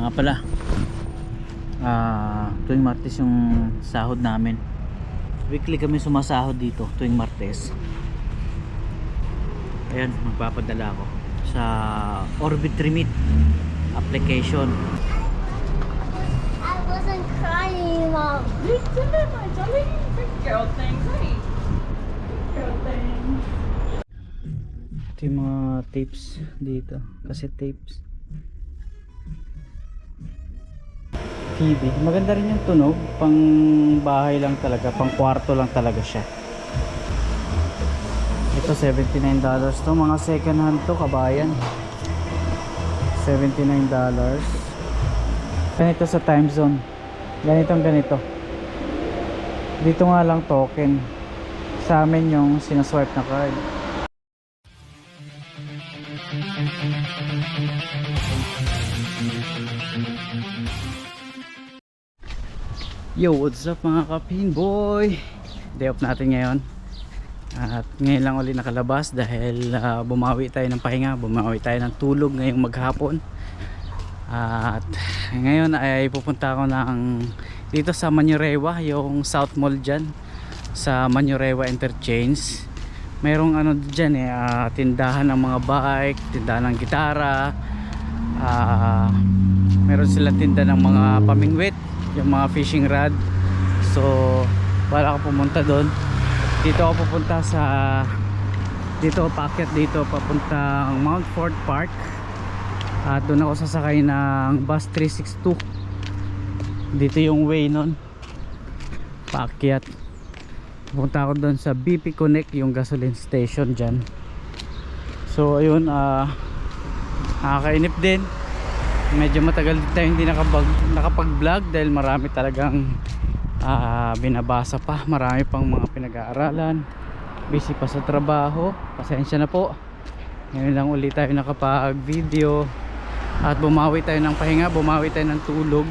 Nga pala, tuwing Martes yung sahod namin. Weekly kami sumasahod dito tuwing Martes. Ayan, magpapadala ako sa Orbit Remit application. I wasn't crying, Mom. You did it, my darling. Big girl things, hey. Big girl things. Ito yung mga tapes dito, cassette tapes. TV, maganda rin yung tunog, pang bahay lang talaga, pang kwarto lang talaga siya. Ito $79 to, mga second hand to, kabayan. $79. Ganito sa time zone, ganito. Dito nga lang token, sa amin yung sinaswipe na card. Yo, what's up mga kapinboy? Day off natin ngayon. At ngayon lang ulit nakalabas dahil bumawi tayo ng pahinga, bumawi tayo ng tulog ngayong maghapon. At ngayon ay pupunta ako dito sa Manurewa, yung South Mall dyan, sa Manurewa Interchange. Mayroong ano dyan tindahan ng mga bike, tindahan ng gitara, meron sila tinda ng mga pamingwit, yung mga fishing rod. So wala ako pumunta doon. Dito ako pupunta dito ako paakyat dito papuntang Mount Fort Park. At doon ako sasakay ng bus 362. Dito yung way nun, paakyat. Pupunta ako doon sa BP Connect, yung gasoline station dyan. So ayun, nakakainip din. Medyo matagal din tayo hindi nakapag-vlog dahil marami talagang binabasa pa, marami pang mga pinag-aaralan, busy pa sa trabaho. Pasensya na po, ngayon lang ulit tayo nakapag-video at bumawi tayo ng pahinga, bumawi tayo ng tulog.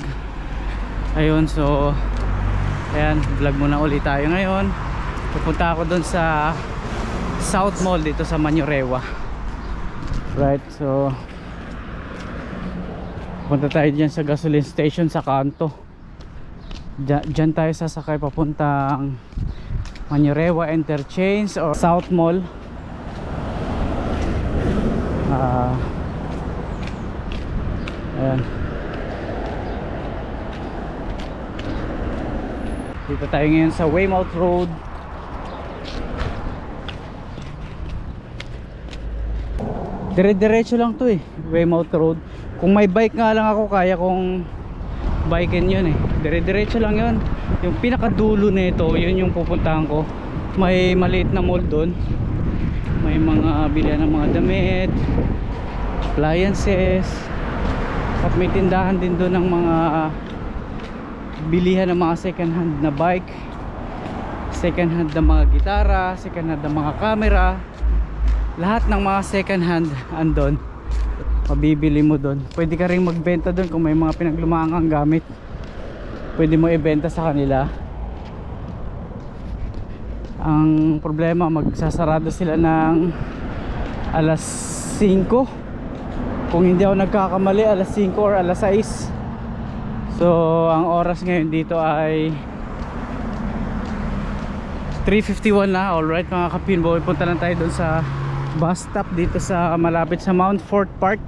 Ayun, so ayan, vlog muna ulit tayo ngayon. Pupunta ako doon sa South Mall dito sa Manurewa. Right, so punta tayo dyan sa gasoline station sa kanto. Dyan tayo sasakay papuntang Manurewa Interchange or South Mall. Ayan. Dito tayo ngayon sa Weymouth Road. Dire-diretso lang to Weymouth Road. Kung may bike nga lang ako, kaya kong biken yun dire-diretso lang yun. Yung pinakadulo nito, yun yung pupuntahan ko. May maliit na mall doon, may mga bilihan ng mga damit, appliances, at may tindahan din doon ng mga bilihan ng mga second hand na bike, second hand na mga gitara, second hand na mga camera. Lahat ng mga second hand andon, mabibili mo doon. Pwede ka rin magbenta doon kung may mga pinaglumaan kang gamit, pwede mo ibenta sa kanila. Ang problema, magsasarado sila ng alas 5, kung hindi ako nagkakamali alas 5 or alas 6. So ang oras ngayon dito ay 3:51 na. Alright mga kapinboy, punta lang tayo doon sa bus stop dito sa malapit sa Mount Fort Park.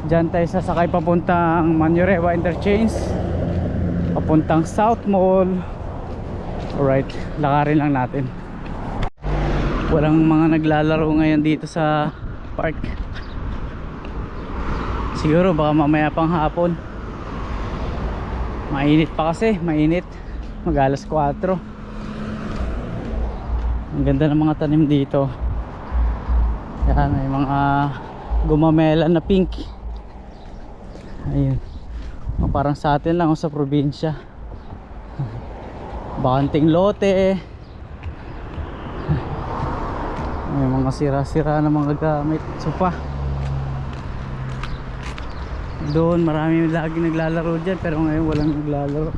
Diyan tayo sasakay papuntang Manurewa Interchange, papuntang South Mall. Alright, lakarin lang natin. Walang mga naglalaro ngayon dito sa park. Siguro baka mamaya pang hapon. Mainit pa kasi, mainit. Mag-alas 4. Ang ganda ng mga tanim dito. Yan, may mga gumamela na pink. Ayun, parang sa atin lang o sa probinsya. Bakanting lote. May mga sira-sira na mga gamit. Sopa. Doon marami lagi naglalaro dyan, pero ngayon walang naglalaro.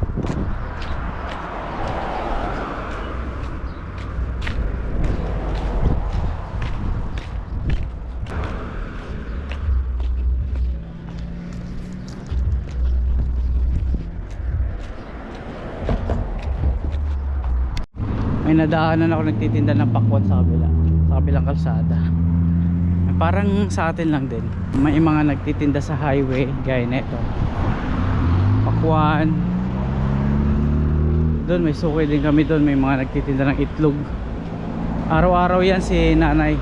may nadaanan ako nagtitinda ng pakwan sa kabilang kalsada. Parang sa atin lang din, may mga nagtitinda sa highway gaya nito, pakwan. Doon may suki din kami, doon may mga nagtitinda ng itlog. Araw-araw yan si nanay,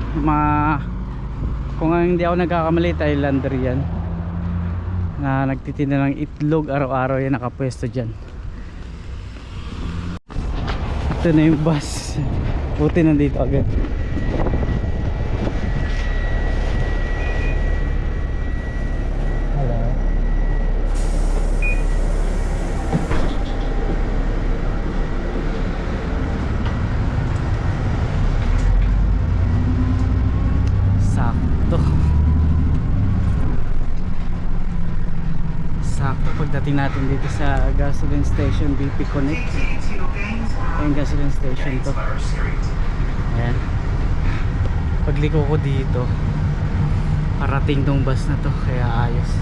kung hindi ako nagkakamali, Thailander yan na nagtitinda ng itlog. Araw-araw yan nakapwesto dyan. Ito na yung bus, buti nandito agad. Sakto pagdating natin dito sa gasoline station BP Connect. Yung gasoline station to. Ayan. Pagliko ko dito, parating tong bus na to, kaya ayos.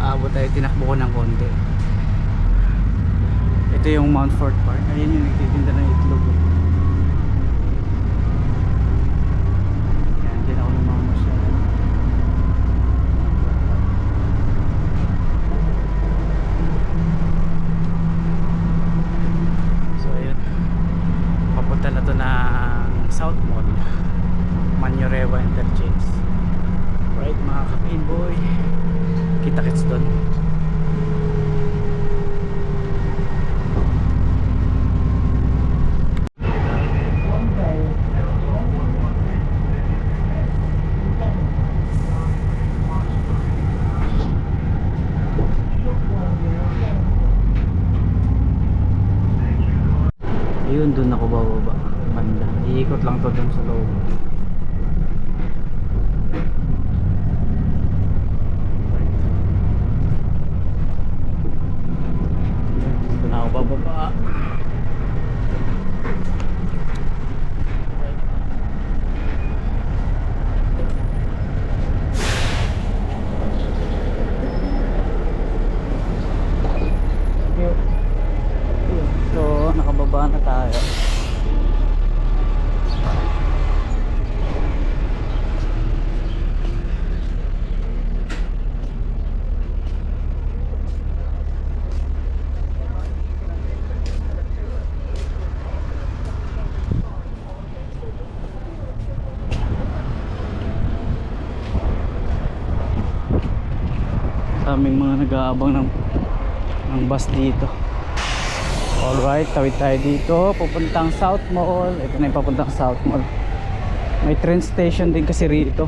Aabot tayo, tinakbo ko ng konti. Ito yung Mount Fort Park. Ayan yung nagtitinda ng itlog. Ayan, din ako namamasya. So ayun, papunta na to ng South Mall, Manyorewa Interchange. Right mga ka-Painboy, kita-kits doon. Ayun, doon ako bababa banda. Iikot lang to doon sa loob. Doon ako bababa. So, nakababa na tayo. Sa aming mga nag-aabang ng bus dito. Alright, tawid tayo dito, pupuntang South Mall. Ito na yung papuntang South Mall. May train station din kasi rito.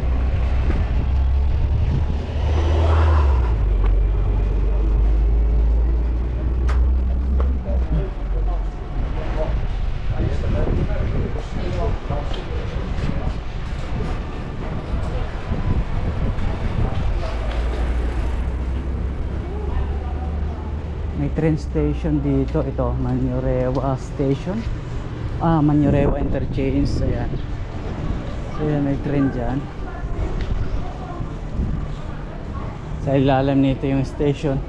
May train station dito. Ito, Manyorewa Station. Manyorewa Interchange. Ayan. So yan, may train dyan. Sa ilalim nito yung station.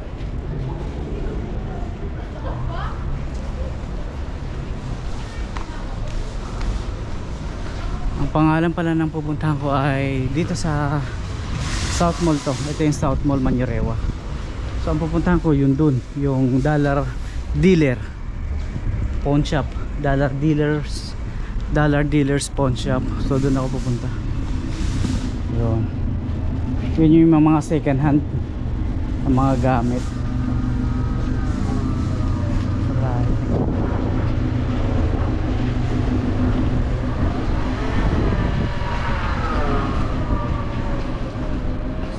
Ang pangalan pala ng pupuntahan ko ay dito sa South Mall to. Ito yung South Mall Manyorewa. So ang pupuntahan ko yun dun, yung Dollar Dealer Pawn Shop, Dollar Dealers Pawn Shop. So dun ako pupunta. Yun yung mga second hand ng mga gamit. Right.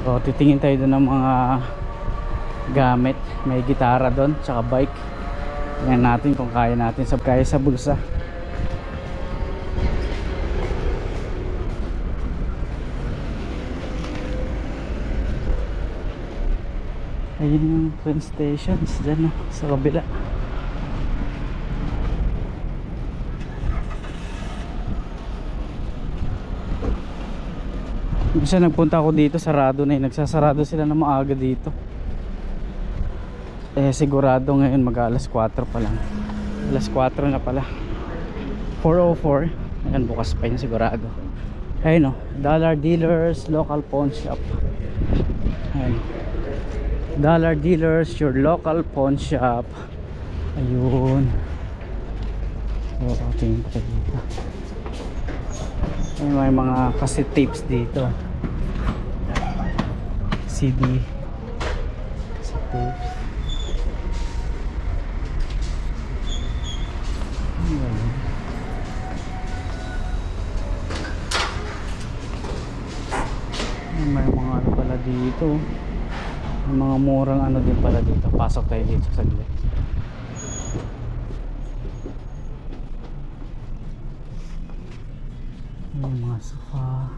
So titingin tayo dun ng mga gamit. May gitara doon, tsaka bike. Tingnan natin kung kaya natin kaya sa bulsa. Ayun yung train station dyan, no? Sa kabila. Kasi nagpunta ako dito, sarado na yun. Nagsasarado sila na maaga dito. Eh sigurado ngayon mag-alas 4 pa lang. Alas 4 na pala. 4:04. Ayan, bukas pa yun sigurado. Ayun o, Dollar Dealers Local Pawn Shop. Ayun, Dollar Dealers, your local pawn shop. Ayun. So, tingin ko dito. Ayun, may mga cassette tapes dito. CD cassette tapes. Ayun. May mga ano pala dito, may mga murang ano din pala dito. Pasok tayo dito saglit. May mga sofa,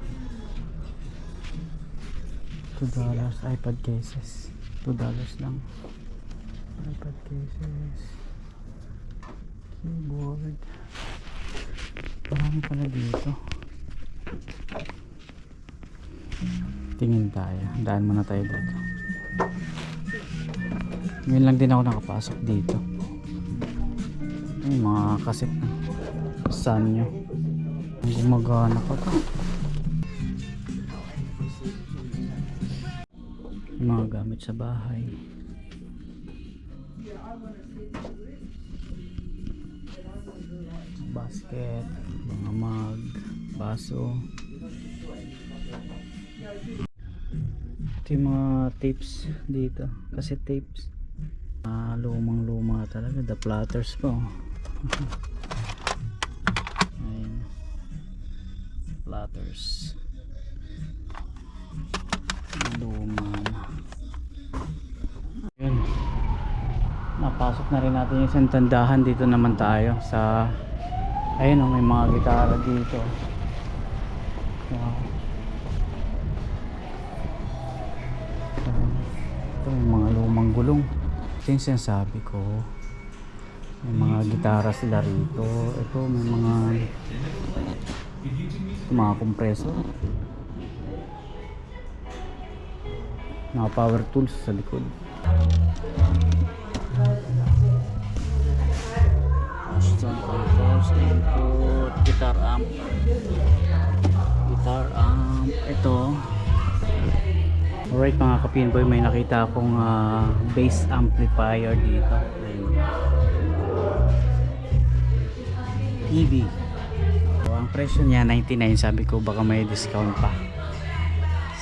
$2 iPad cases, $2 lang. iPad cases, keyboard, marami pala dito. Tingin tayo, daan muna tayo dito. Ngayon lang din ako nakapasok dito. Ay, mga kaset na Sanyo, gumagana pa to. Mga gamit sa bahay, basket, mga mug, baso. Ito yung mga tapes dito, kasi tapes lumang luma talaga, the platters po. Ayun, platters luma na. Ayun, napasok na rin natin yung isang tandahan. Dito naman tayo sa, ayun o, may mga gitara dito. Wow. Ito may mga lumang gulong. Ito yung sinasabi ko, may mga gitara sila rito. Ito may mga compressor, mga power tools sa likod. Stone controls, input, guitar amp. Ito. Alright mga ka-pinboy, may nakita akong bass amplifier dito. Ayun. TV. So, ang presyo niya 99. Sabi ko baka may discount pa.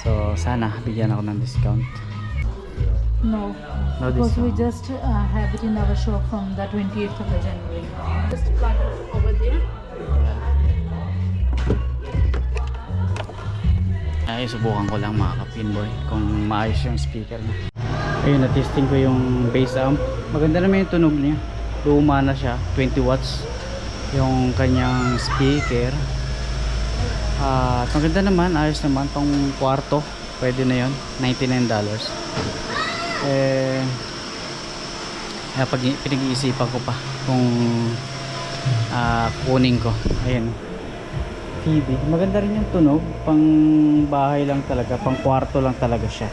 So sana bigyan ako ng discount. No, No because we discount. just have it in our shop from the 28th of January. Just plug it over there. Ay, subukan ko lang mga ka-pinboy kung maayos yung speaker niya. Ayun, na-testing ko yung bass amp. Maganda naman yung tunog niya. Luma na siya, 20 watts yung kanyang speaker. Maganda naman, ayos naman. Tong kwarto, pwede na yun, $99. Pag pinag-iisipan ko pa kung kunin ko. Ayun, TV. Maganda rin yung tunog, pang bahay lang talaga, pang kwarto lang talaga siya.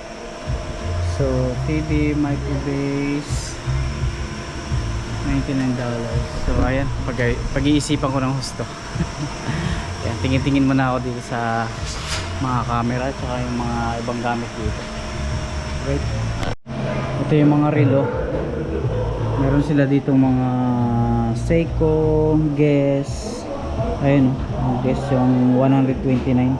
So TV, micro bass, $99. So ayan, pag-iisipan ko ng husto. Ayan, tingin-tingin muna ako dito sa mga camera at saka yung mga ibang gamit dito. Right. Ito yung mga relo. Meron sila dito mga Seiko, Guess. Ayun, Guess yung 129.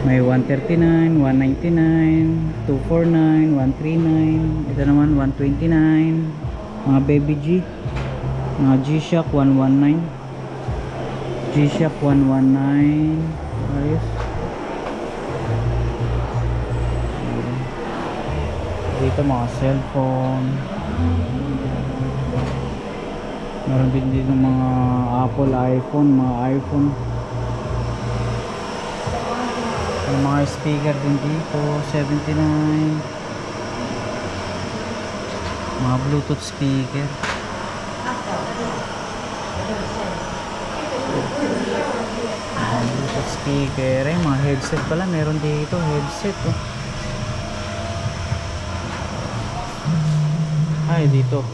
May 139, 199, 249, 139. Ito naman 129. Mga Baby G, mga G-Shock 119, G-Shock 119. Ayos. Dito mga cellphone. Meron din dito mga Apple, iPhone, mga iPhone. May mga speaker din dito, 79. Mga Bluetooth speaker. Mga Bluetooth speaker. Ay, mga headset pala. Meron dito, headset. Oh. Ay, dito.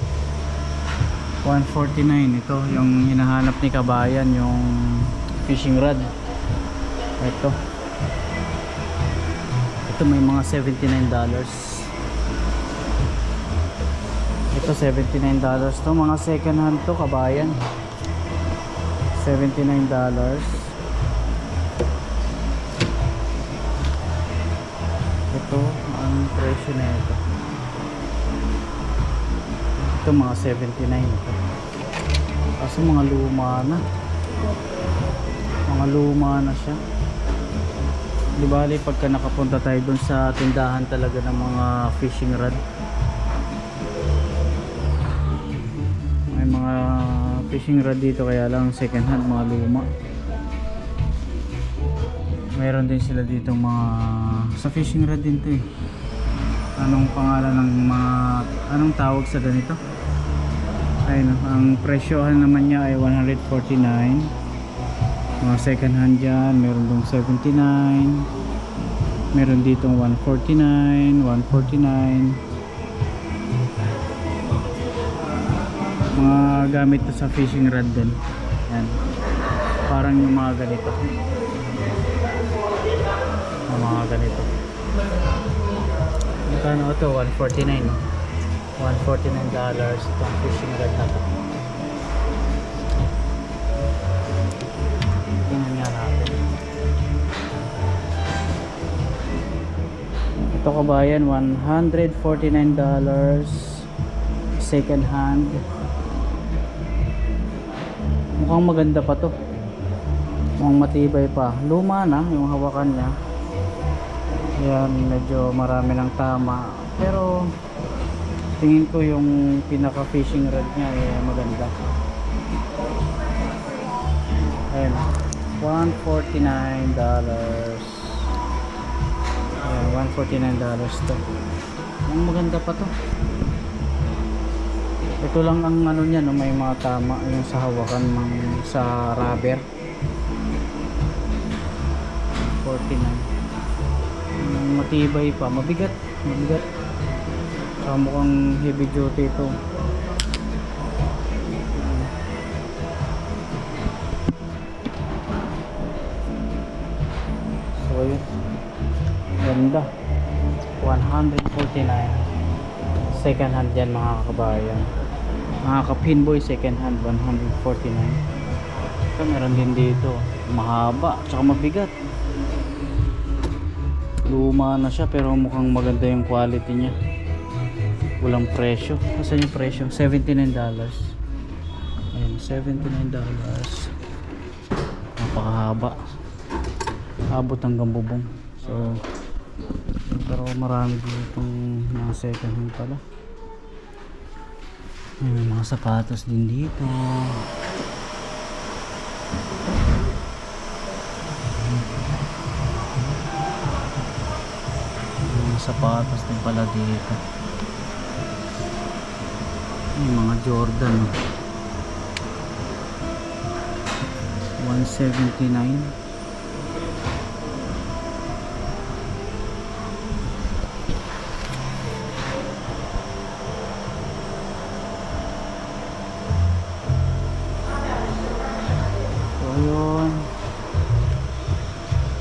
149 ito yung hinahanap ni kabayan, yung fishing rod. Ito may mga $79. Ito $79 to, mga second hand to kabayan. $79. Ito ang presyo na ito. Ito mga 79 ito. Kaso mga luma na. Mga luma na siya. Di bali pagka nakapunta tayo dun sa tindahan talaga ng mga fishing rod, may mga fishing rod dito, kaya lang second hand, mga luma. Mayroon din sila dito mga sa fishing rod din to eh. Anong pangalan ng mga, anong tawag sa ganito? Ayun, ang presyohan naman niya ay 149. Mga second hand dyan, meron dong 79, meron ditong 149, 149. Mga gamit to sa fishing rod din. Yan, parang yung mga ganito, mga ganito. Magkano ito? 149, no? $149 itong fishing rod na to. Tingnan nga natin. Ito kabayan, $149 second hand. Mukhang maganda pa to, mukhang matibay pa. Luma na yung hawakan niya. Yan, medyo marami ng tama, pero tingin ko yung pinaka fishing rod niya ay maganda. Ayan, $149. Ayan, $149 to. Ang maganda pa to. Ito lang ang ano niya, no, may mga tama yung sa hawakan sa rubber. 49. Matibay pa, mabigat. Saka mukhang heavy duty ito. So yun, ganda. 149 second hand yan mga kabayan. Mga ka-pinboy, second hand 149. Ito meron din dito, mahaba tsaka mabigat. Luma na siya pero mukhang maganda yung quality niya. Walang presyo. Saan yung presyo? $79. Ayan, $79. Napakahaba. Abot hanggang bubong. So, pero marami din itong mga second hand pala. May mga sapatos din dito. Sapatos din pala dito. May mga Jordan, 179. So yun,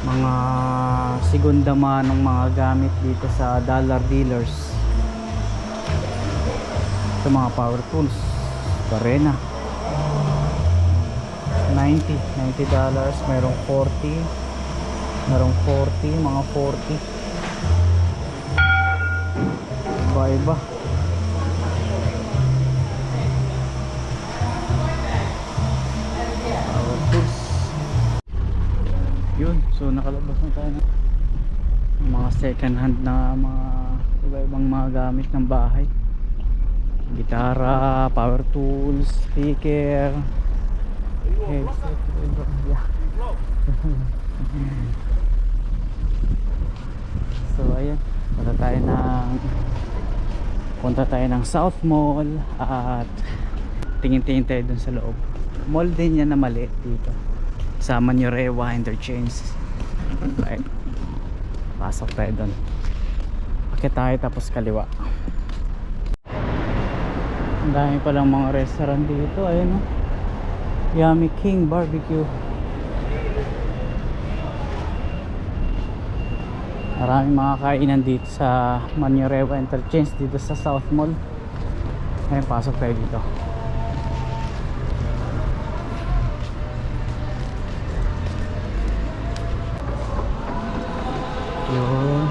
mga segunda manong mga gamit dito sa dollar dealers. Ito mga power tools, Barena, $90. Merong 40, mga 40. Iba-iba. Power tools. Yun, so nakalabas na tayo ng mga second hand na mga iba-ibang mga gamit ng bahay. Gitara, power tools, speaker, headset. Yeah. So ayan, punta tayo ng South Mall at tingin-tingin tayo dun sa loob. Mall din yan na maliit dito, sa Manurewa Interchange. Right. Pasok tayo dun. Akit tayo tapos kaliwa. Ang dami palang mga restaurant dito. Ayun, oh. Yummy King Barbecue. Maraming mga kainan dito sa Manurewa Interchange, dito sa South Mall. Ayun, pasok tayo dito. Yun.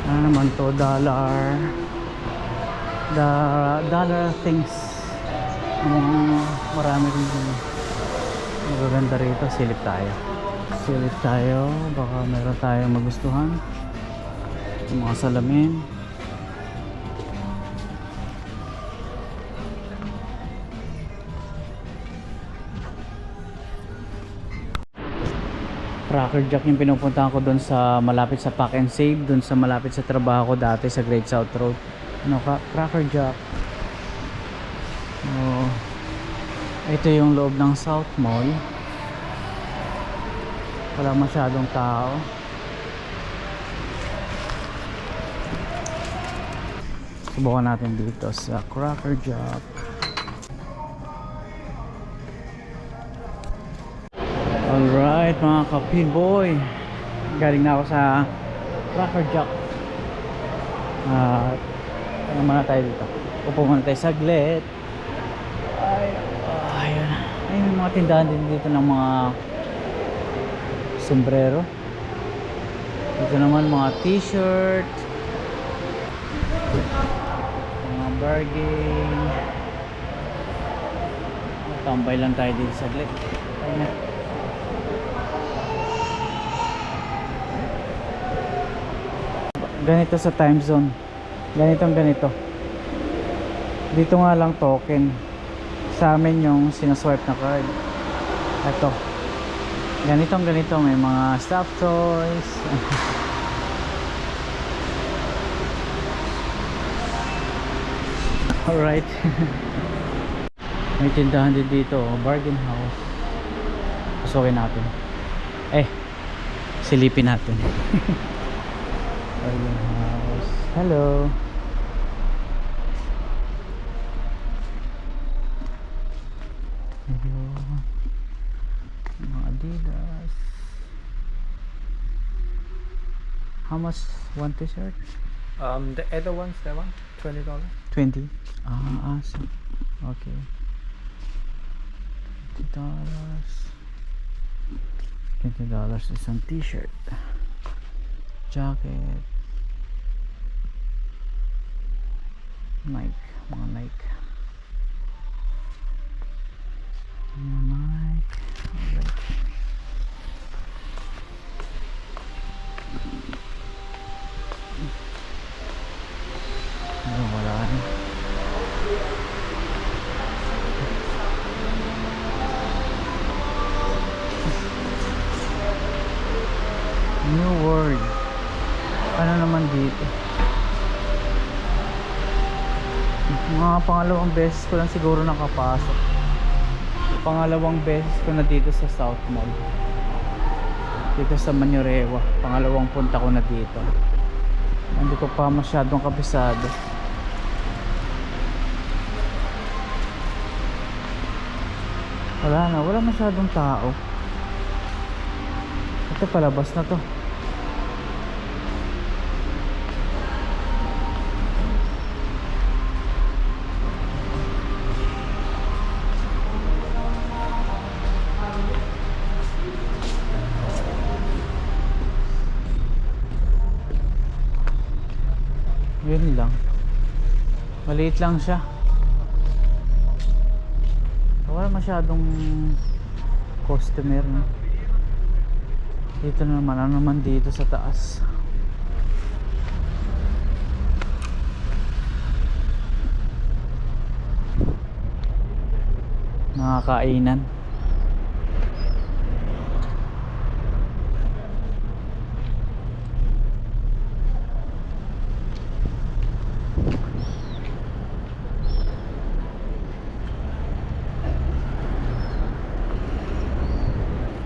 Ano naman to? Dollar things. Marami rin din magaganda rito. Silip tayo, baka meron tayong magustuhan. Yung mga salamin. Cracker Jack yung pinupuntahan ko doon sa malapit sa Pack and Save, doon sa malapit sa trabaho ko dati sa Great South Road. Ano ka? Cracker Jack. Oh. Ito yung loob ng South Mall. Wala masyadong tao. Subukan natin dito sa Cracker Jack. Alright mga ka-Pinboy, galing na ako sa Cracker Jack. Ano muna tayo dito? Upo muna tayo saglit. Ayun. Ay, may mga tindahan din dito ng mga sombrero. Dito naman mga t-shirt, mga bargain. Tambay lang tayo dito saglit. Ayun na. Ganito sa time zone, ganito dito nga lang token, sa amin yung sinaswipe na card. Ito ganito, may mga stuffed toys. Alright. May tindahan din dito, bargain house. Pasukin natin, silipin natin. Bargain house. Hello. Hello. Mga Adidas. How much one t-shirt? The other ones, that one, $20. 20. Awesome. Okay. $20 isang t-shirt. Jacket. Nike, mga Nike. Alright. Wala na. New World. Ano naman dito? Mga pangalawang beses ko lang siguro nakapasok. Pangalawang beses ko na dito sa South Mall. Dito sa Manurewa. Pangalawang punta ko na dito. Hindi ko pa masyadong kabisado. Wala masyadong tao. Ito palabas na to. Yun lang. Maliit lang siya. Wala masyadong customer, no? Dito naman, ano naman dito sa taas. Mga kainan.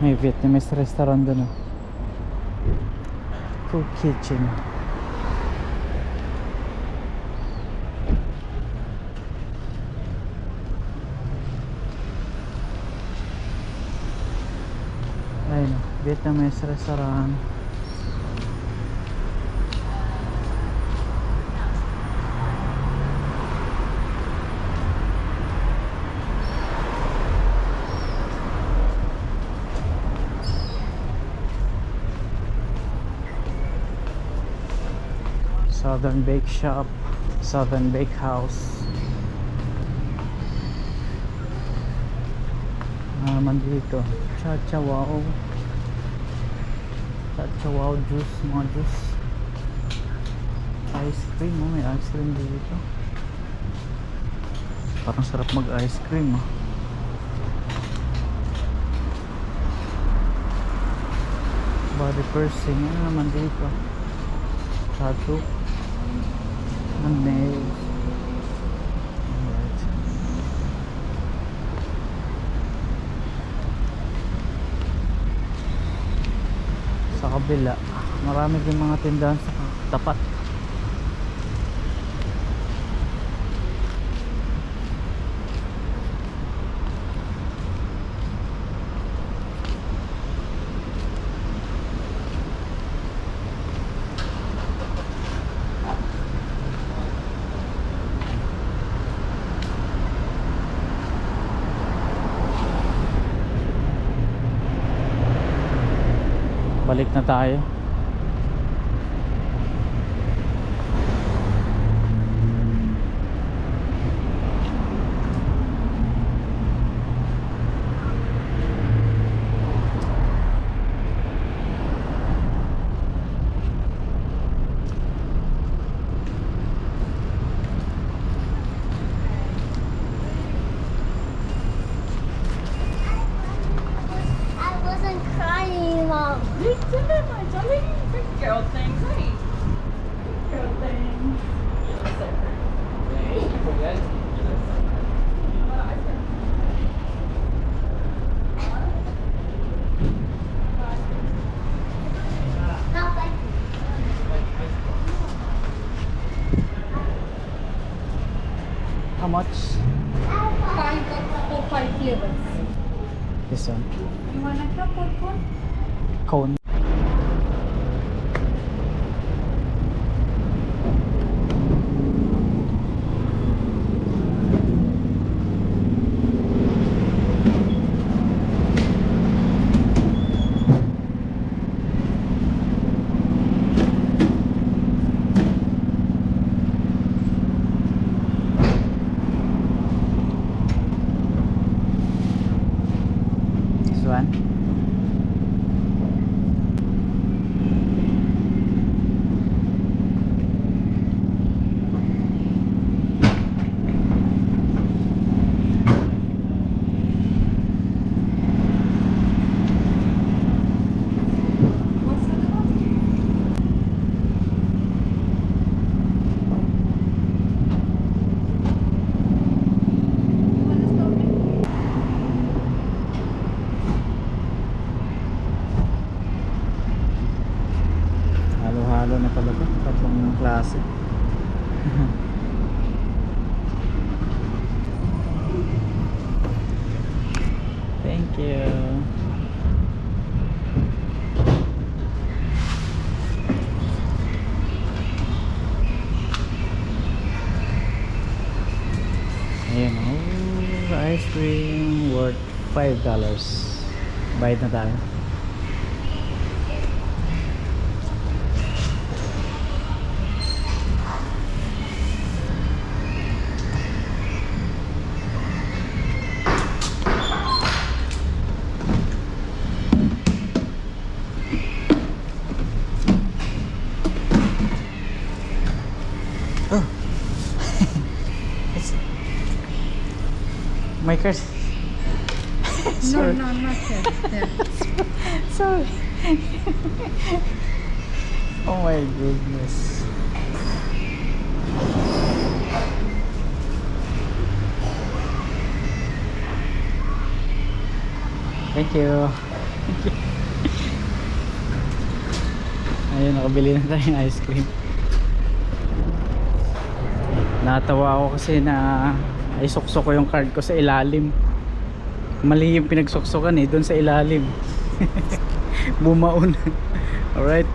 May Vietnamese restaurant doon. Cook Kitchen. Ayun, Vietnamese restaurant. Southern Bake Shop, Southern Bake House. Naman dito, Cha Wow. Cha Wow juice, mga juice. Ice cream, oh, may ice cream dito. Parang sarap mag ice cream, oh. Body piercing, ano naman dito? Tattoo and nails. Alright. Sa kabila marami din mga tindahan sa tapat. Balik na tayo. I wasn't crying, Mom. You did it, my darling. Big girl things, hey. Big girl things. Not like How much? 5 flavors. This one. You want a cup or one? Cone. This one. What's the other one? You want to stop it? Halo-halo na talaga. Tatlong klase. Thank you. Ayan, oh, ice cream worth $5. Bayad na tayo. Oh. It's my curse. Sorry. No, not yet. Yeah. Sorry. Oh my goodness. Thank you. Ayun, nakabili na tayo ng ice cream. Natawa ako kasi na ay suksok ko yung card ko sa ilalim. Mali yung pinagsuksokan eh, doon sa ilalim. Bumaon. Alright.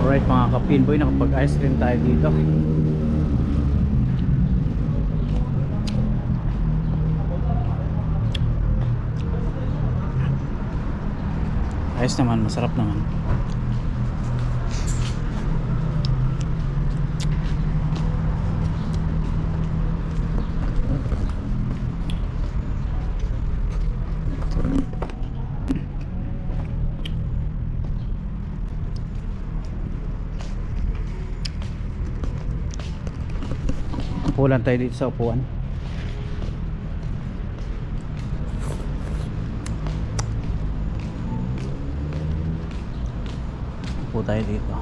Alright mga kapinboy, nakapag ice cream tayo dito. Ayos naman, masarap naman. Upulan tayo dito sa upuan. Upo tayo dito.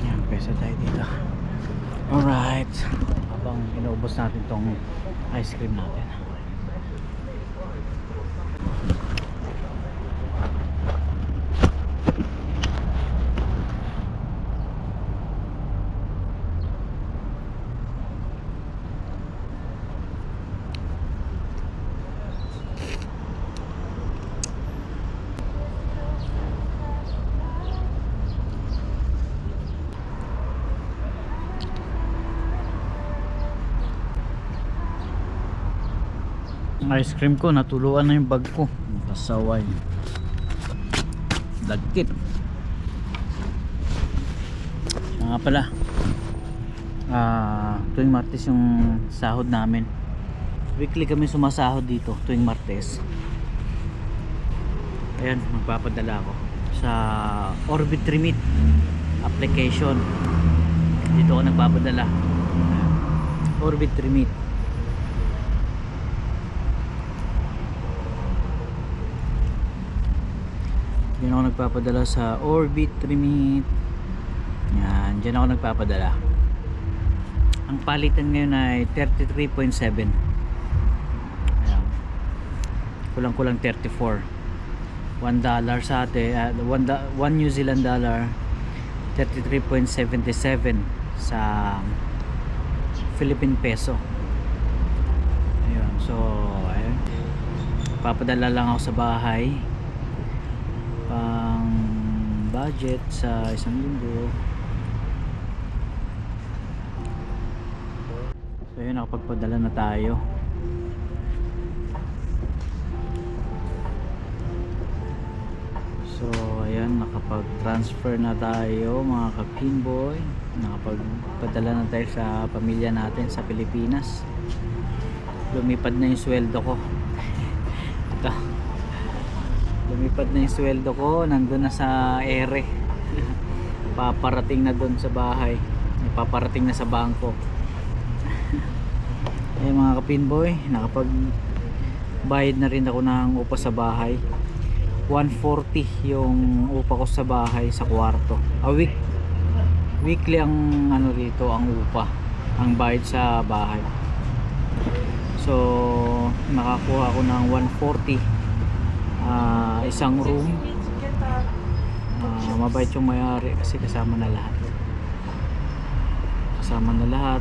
Yan, pesa tayo dito. Alright. Habang inuubos natin tong ice cream natin. Ice cream ko, natuluan na yung bag ko. Pasaway. Dagkit. Siya nga pala. Tuwing Martes yung sahod namin. Weekly kami sumasahod dito tuwing Martes. Ayan, magpapadala ako sa Orbit Remit application. Dito ako nagpapadala. Orbit Remit. Diyan ako nagpapadala sa Orbit Remit. Yan, diyan ako nagpapadala. Ang palitan ngayon ay 33.7. Ayan. Kulang-kulang 34. $1 sa atin, 1 New Zealand dollar, 33.77 sa Philippine peso. Ayun, so ayun. Papadala lang ako sa bahay. Pang budget sa isang linggo. So yun, nakapagpadala na tayo. So ayan, nakapag-transfer na tayo mga kapinboy. Nakapagpadala na tayo sa pamilya natin sa Pilipinas. Lumipad na yung sweldo ko. Ito, lumipad na yung sweldo ko, nandun na sa ere. Paparating na dun sa bahay, paparating na sa bangko. Eh mga kapinboy, nakapag bayad na rin ako ng upa sa bahay. 140 yung upa ko sa bahay sa kwarto. Weekly ang ano dito, ang upa, ang bayad sa bahay. So nakakuha ako ng 140, isang room. Mabait yung may-ari kasi kasama na lahat.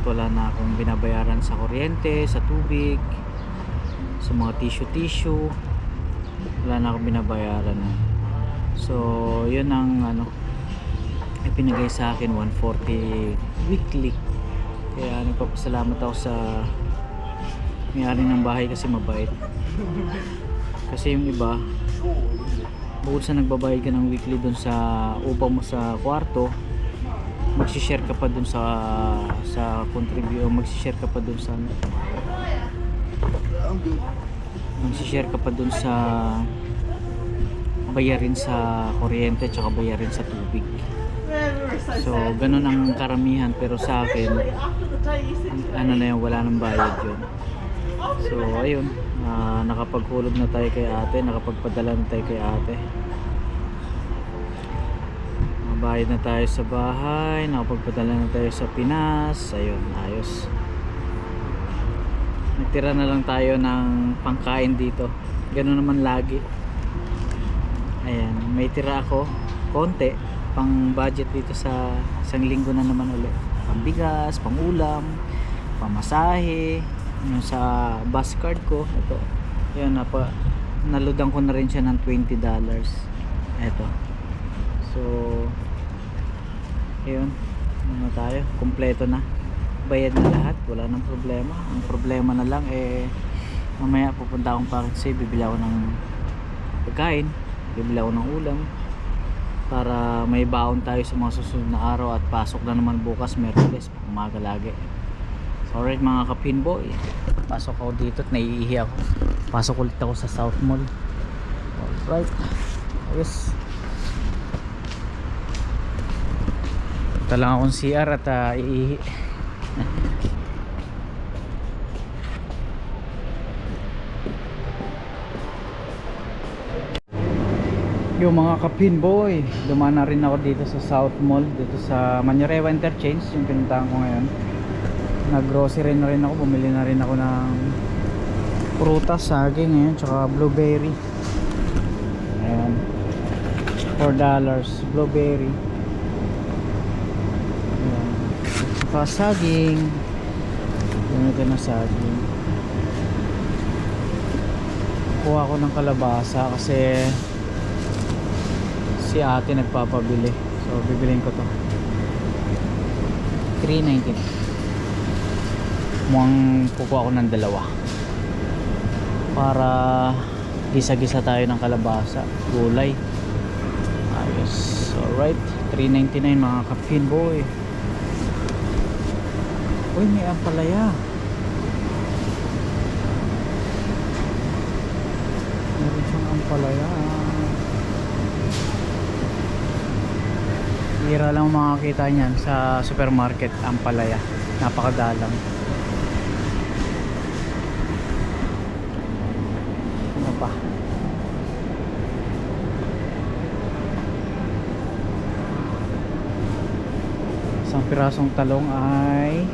Wala na akong binabayaran sa kuryente, sa tubig, sa mga tissue. Wala na akong binabayaran. So yun ang ano ipinigay sa akin, 140 weekly. Kaya nagpapasalamat ako sa may-ari ng bahay kasi mabait. Kasi yung iba, bukod sa nagbabayad ka ng weekly dun sa upa mo sa kwarto, magsishare ka pa dun sa contribute, magsishare ka pa dun sa bayarin sa kuryente tsaka bayarin sa tubig. So ganun ang karamihan, pero sa akin ano na yun, wala nang bayad yun. So ayun, nakapaghulog na tayo kay ate, nakapagpadala na tayo kay ate. Bayad na tayo sa bahay, nakapagpadala na tayo sa Pinas. Ayun, ayos. Nagtira na lang tayo ng pangkain dito. Ganun naman lagi. Ayan, may tira ako konti pang budget dito sa isang linggo na naman ulit. Pambigas, pangulam, pamasahe, yung sa bus card ko. Ito. Yan, naludan ko na rin siya ng $20. Ito. So, yun. Ano tayo? Kompleto na. Bayad na lahat. Wala nang problema. Ang problema na lang mamaya pupunta akong Pakistan. Bibili ako ng pagkain. Bibili ako ng ulam. Para may baon tayo sa mga susunod na araw. At pasok na naman bukas. Merkules. Umaga lagi. So alright mga kapinboy. Pasok ako dito at naiihi ako. Pasok ulit ako sa South Mall. Alright. Yes. Ito lang akong CR at iihi. Yung mga kapinboy, dumaan na rin ako dito sa South Mall, dito sa Mañarewa Interchange, yung pinuntahan ko ngayon. Nag-grocery na rin ako, bumili na rin ako ng prutas, saging ngayon, tsaka blueberry. Ayan, $4 blueberry. Ayan, tsaka saging. Ganito na saging. Kuha ko ng kalabasa kasi si ate nagpapabili, so bibiliin ko to. $3.90. Mukhang kukuha ko ng dalawa para gisa-gisa tayo ng kalabasa, gulay. Ayos. Alright, $3.99 mga kapinboy. Uy, may ampalaya. Meron siyang ampalaya. Hira lang makakita niyan sa supermarket, ampalaya. Napakadalang. Ano pa? Isang pirasong talong ay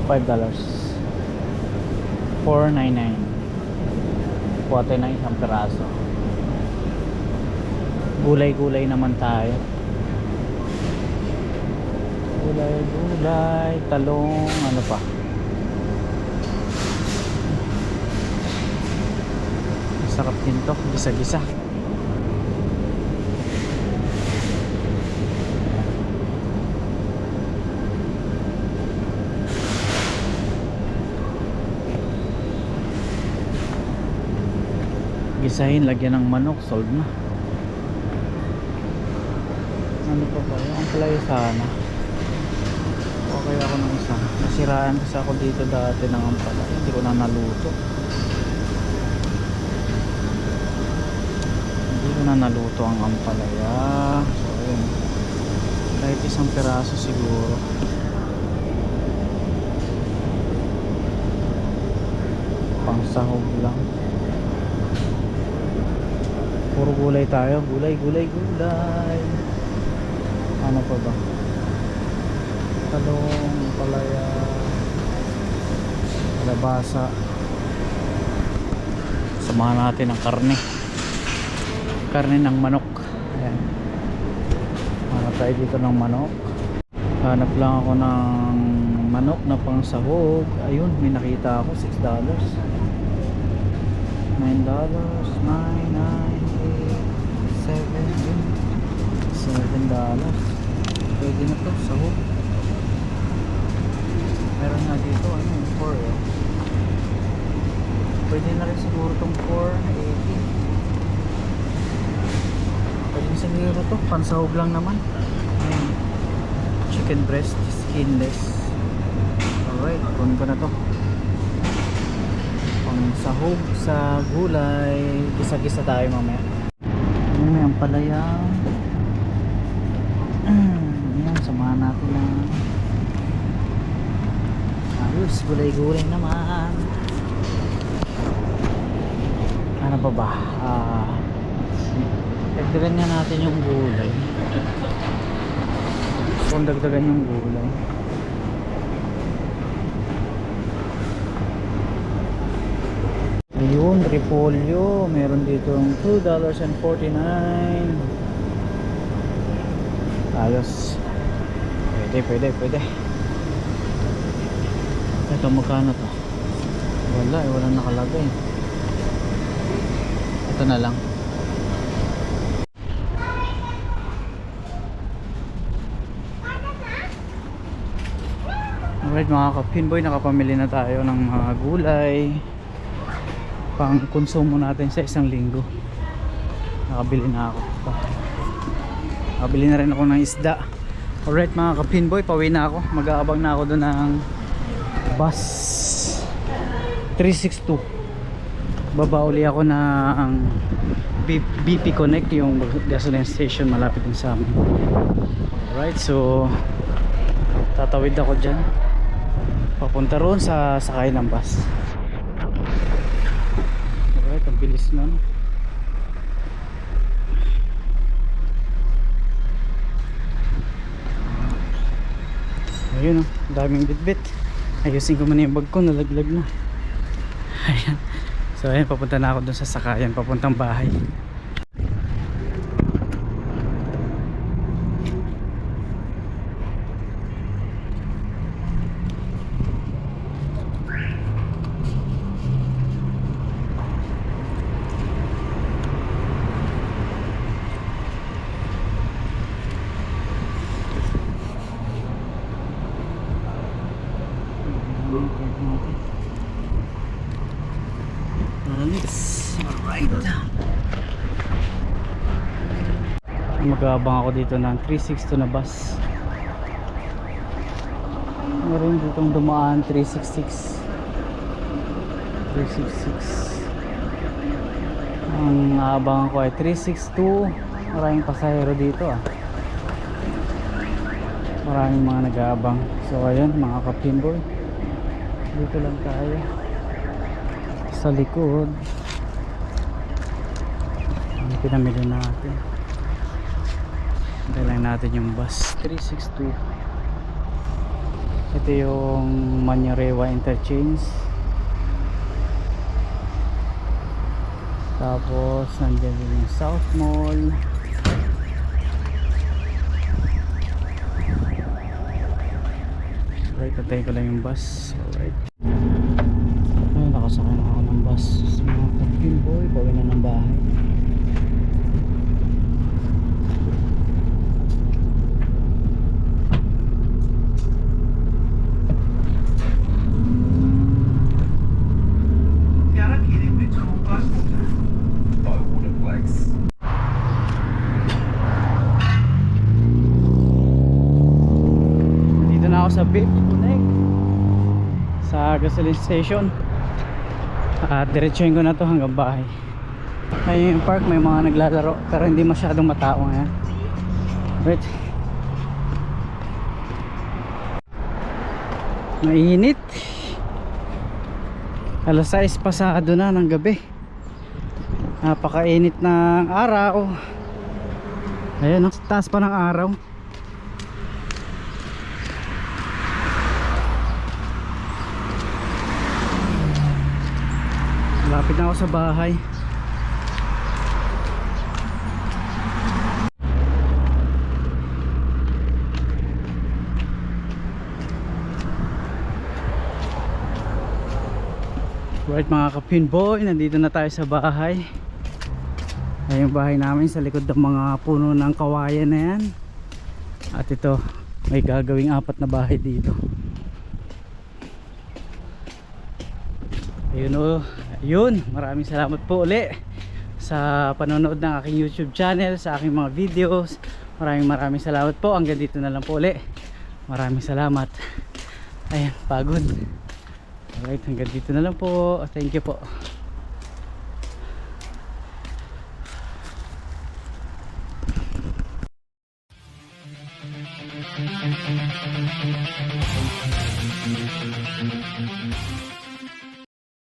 $5. $4.99. Kuha tayo ng isang piraso. Gulay-gulay naman tayo. Gulay, talong, ano pa? Masarap din to, gisa-gisa. Gisahin, lagyan ng manok, sold na. Ano pa ba? Ang palaya sana. Okay ako ng isa. Nasiraan kasi ako dito dati ng ampalaya. Hindi ko na naluto. Hindi ko na naluto ang ampalaya. So ayun. Kahit isang piraso siguro. Pang sahog lang. Puro gulay tayo. Gulay. Ano pa ba? Talong, palaya, kalabasa. Samahan natin ang karne. Karne ng manok. Ayan. Hanap tayo dito ng manok. Hanap lang ako ng manok na pang sahog. Ayun, may nakita ako, $6. $9, 9, 9, 8, 7 $7. Pwede na to, sahog. Meron nga dito, ano yung 4 eh. Pwede na rin siguro tong 4, 80. Pwede siguro to, pansahog lang naman. Ayan. Chicken breast, skinless. Alright, kunin ko na to. Pansahog sa gulay. Gisa-gisa tayo mamaya. May ampalaya. Ayan, samahan natin na ayos, gulay-gulay naman. Ano pa ba? Dagdagan nga natin yung gulay. Kung dagdagan yung gulay, Ayun, repolyo. Meron dito $2.49. Ayos. Pwede. Ito, magkano to? Wala, walang nakalagay. Ito na lang. Alright mga ka-pinboy, nakapamili na tayo ng mga gulay pang konsumo natin sa isang linggo. Nakabili na ako. Nakabili na rin ako ng isda. Alright mga ka-pinboy, pauwi na ako. Mag-aabang na ako doon ng bus 362. Baba uli ako ng BP Connect, yung gasoline station malapit din sa amin. Alright, so tatawid ako dyan papunta roon sa sakay ng bus. Alright, ang bilis na, no? Ayun, oh, daming bitbit. Ayusin ko muna yung bag ko, nalaglag na. Ayan. So ayun, papunta na ako dun sa sakayan, papuntang bahay. Alright. Mag-aabang ako dito ng 362 na bus. Meron ditong dumaan 366. Ang aabangan ko ay 362. Maraming pasahero dito ah. Maraming mga nag-aabang. So ayun mga ka-pinboy, dito lang tayo sa likod. Ang pinamili natin, hintay lang natin yung bus 362. Ito yung Manyarewa Interchange. Tapos nandiyan din yung South Mall. Alright, tatay ko lang yung bus. Alright, ayun, nakasakay na ako ng bus. Mga ka-pinboy, pauwi na ng bahay. Dito na ako sa BP Connect, sa gasoline station. At diretsuhin ko na to hanggang bahay. Ayun yung park, may mga naglalaro pero hindi masyadong matao ngayon. Right. Mainit. Alas 6 pasado na ng gabi. Napakainit ng araw. Ayun, taas pa ng araw. Malapit na ako sa bahay. Right mga ka-pinboy, nandito na tayo sa bahay. Ay yung bahay namin sa likod ng mga puno ng kawayan na yan. At ito, may gagawing 4 na bahay dito. Ayun o, ayun, maraming salamat po uli sa panonood ng aking YouTube channel, sa aking mga videos. Maraming salamat po. Hanggang dito na lang po uli. Maraming salamat. Ayan, pagod. Alright, hanggang dito na lang po. Thank you po.